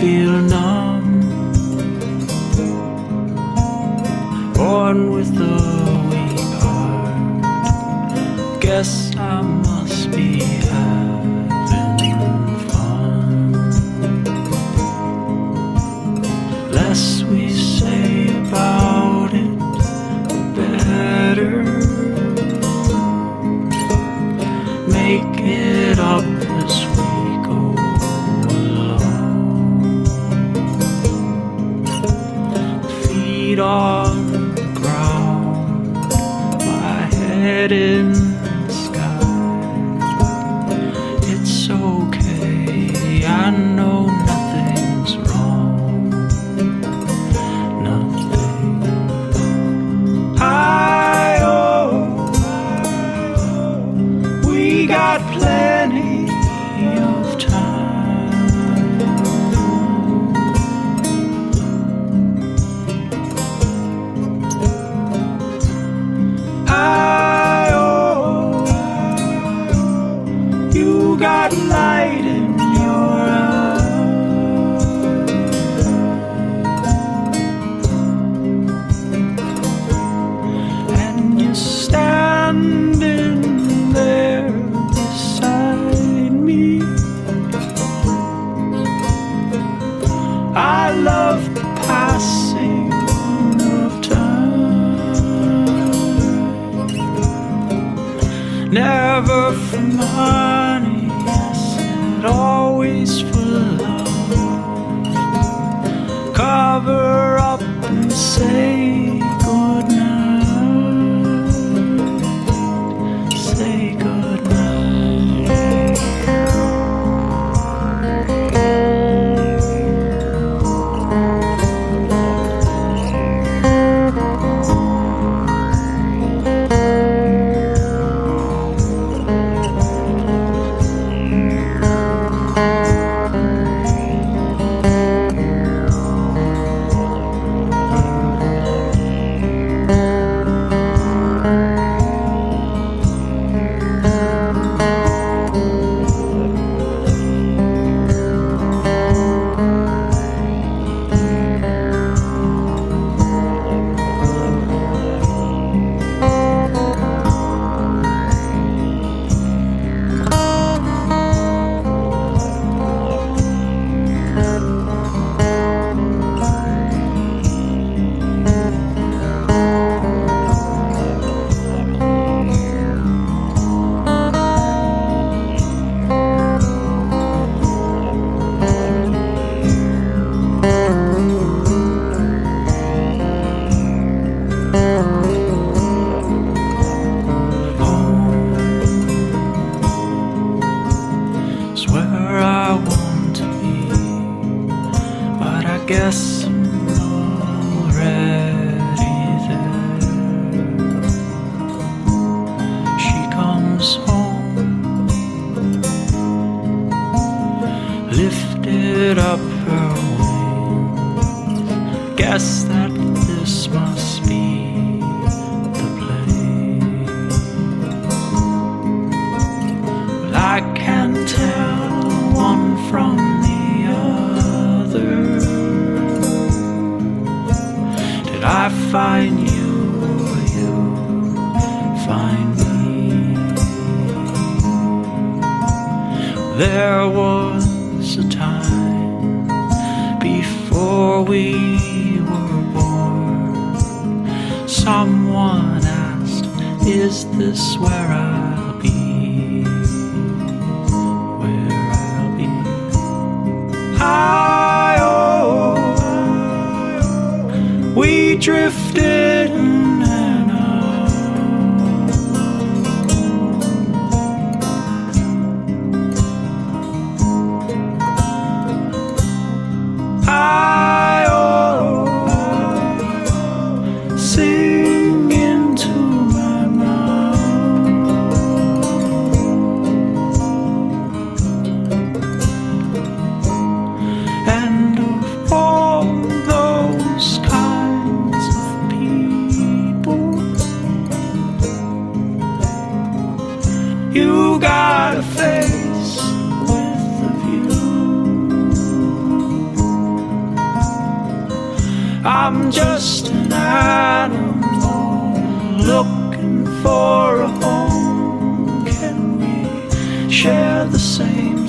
feel numb, born with a weak heart. Guess I must be having fun. Less we say about it, the better. Make it up as we go along. Feet on the ground, my head in the sky. It's okay, I know nothing's wrong. Nothing. We got plenty of time. You got light in your eyes, and you're standing there beside me. I love the passing of time. Never for money, yes, and always for love. Cover up and say goodnight. Say goodnight. Guess I'm already there. She comes home, lifted up her wings. Guess that this must be the place. Well, I can't tell one from the other. I find you, or you find me. There was a time before we were born. Someone asked, is this where I'll be? Where I'll be. We drifted in and out. Sing into my mouth. And of all those kinds of people, you got a face with a view. I'm just an animal looking for a home. Can we share the same